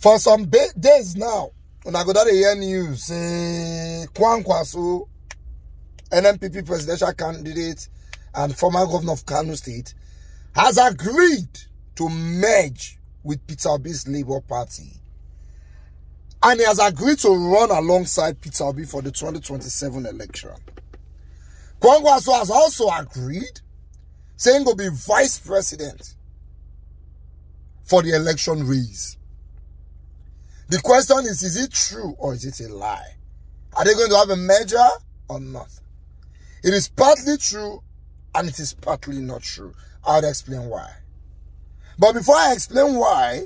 For some days now, when I go down to hear news, Kwamkwaso, NNPP presidential candidate and former governor of Kano State, has agreed to merge with Peter Obi's Labour Party. And he has agreed to run alongside Peter Obi for the 2027 election. Kwamkwaso has also agreed, saying he'll be vice president for the election race. The question is it true or is it a lie? Are they going to have a merger or not? It is partly true and it is partly not true. I'll explain why. But before I explain why,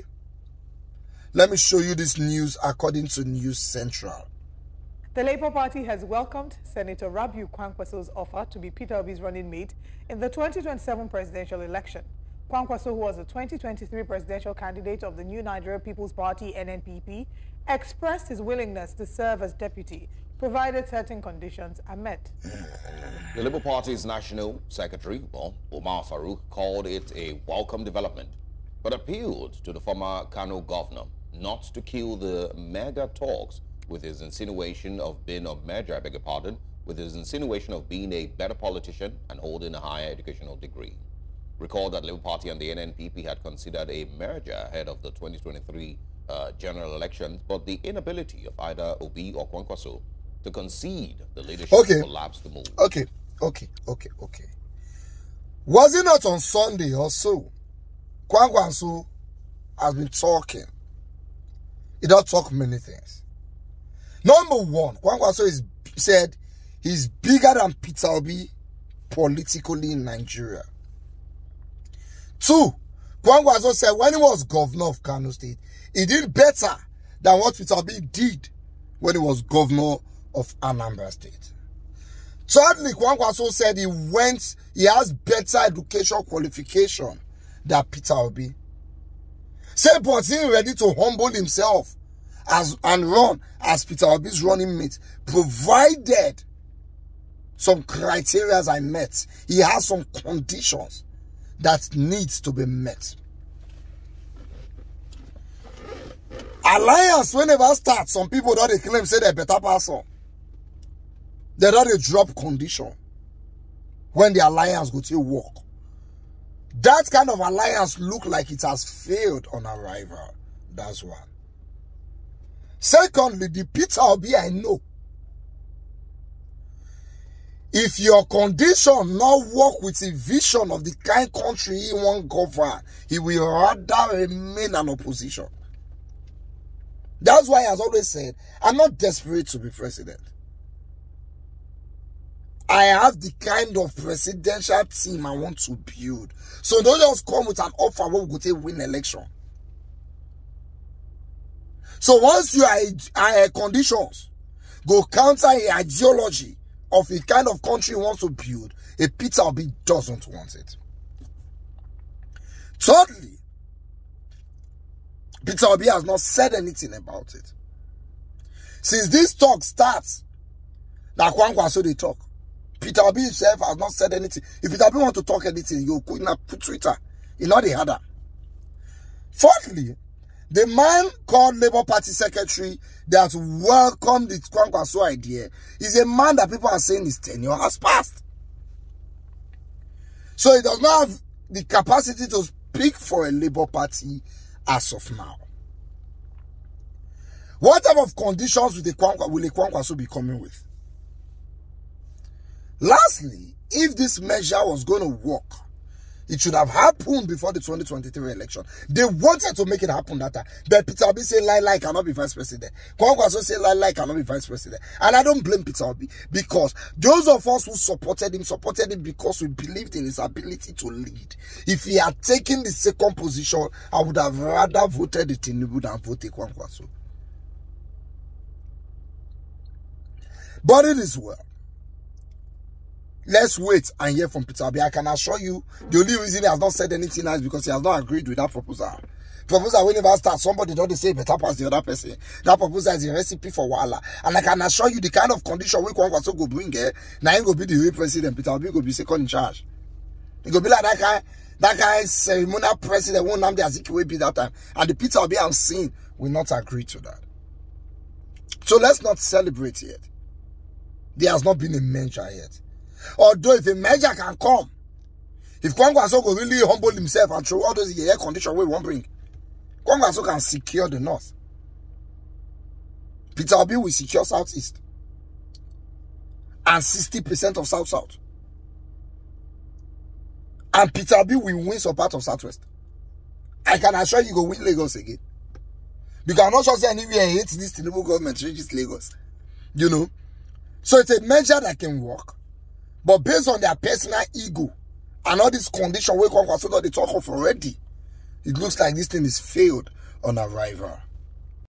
let me show you this news according to News Central. The Labour Party has welcomed Senator Rabiu Kwamkwaso's offer to be Peter Obi's running mate in the 2027 presidential election. Kwamkwaso, who was the 2023 presidential candidate of the New Nigeria People's Party (NNPP), expressed his willingness to serve as deputy, provided certain conditions are met. The Labour Party's National Secretary, Omar Farouk, called it a welcome development, but appealed to the former Kano governor not to kill the mega talks with his insinuation of being a merger, with his insinuation of being a better politician and holding a higher educational degree. Recall that Labour Party and the NNPP had considered a merger ahead of the 2023 general elections, but the inability of either Obi or Kwamkwaso to concede the leadership collapsed the move. Okay. Was it not on Sunday or so? Kwamkwaso has been talking. He don't talk many things. Number one, Kwamkwaso said he's bigger than Peter Obi politically in Nigeria. Two, Kwamkwaso said when he was governor of Kano State, he did better than what Peter Obi did when he was governor of Anambra State. Thirdly, Kwamkwaso said he has better education qualification than Peter Obi. Said but he ready to humble himself and run as Peter Obi's running mate, provided some criteria I met. He has some conditions that needs to be met. Alliance, whenever start, some people don't claim say they're better person. They don't drop condition when the alliance go to work. That kind of alliance look like it has failed on arrival. That's one. Secondly, the Peter Obi I know. If your condition not work with the vision of the kind country he won't govern, he will rather remain an opposition. That's why he has always said, I'm not desperate to be president. I have the kind of presidential team I want to build. So don't just come with an offer where we go to win election. So once you are conditions, go counter a ideology of the kind of country he wants to build, a Peter Obi doesn't want it. Thirdly, Peter Obi has not said anything about it. Since this talk starts, that Kwamkwaso they talk. Peter Obi himself has not said anything. If Peter Obi want to talk anything, you could not put Twitter. You know the other. Fourthly, the man called Labour Party Secretary that welcomed the Kwamkwaso idea is a man that people are saying his tenure has passed. So he does not have the capacity to speak for a Labour Party as of now. What type of conditions will the Kwamkwaso be coming with? Lastly, if this measure was going to work, it should have happened before the 2023 election. They wanted to make it happen that time. But Peter Obi say lie cannot be vice president. Kwamkwaso say lie cannot be vice president. And I don't blame Peter Obi, because those of us who supported him because we believed in his ability to lead. If he had taken the second position, I would have rather voted the Tinubu than voted Kwamkwaso. But it is well. Let's wait and hear from Peter Obi. I can assure you, the only reason he has not said anything else is because he has not agreed with that proposal. Proposal whenever starts, somebody don't say better pass the other person. That proposal is a recipe for wahala. And I can assure you, the kind of condition we Kwamkwaso go bring here, now he go be the real president. Peter Obi go be second in charge. He go be like that That guy's ceremonial president won't name the Azikiwe be that time. And the Peter Obi I'm seeing will not agree to that. So let's not celebrate yet. There has not been a measure yet. Although if a measure can come, if Kwamkwaso will really humble himself and throw all those air conditions we won't bring, Kwamkwaso can secure the north. Peter Obi will secure Southeast. And 60% of South-South. And Peter Obi will win some part of Southwest. I can assure you go win Lagos again. Because I'm not sure anywhere hates this Tinubu government reaches Lagos. You know? So it's a measure that can work. But based on their personal ego and all this condition where Kwamkwaso they talk of already, it looks like this thing is failed on arrival.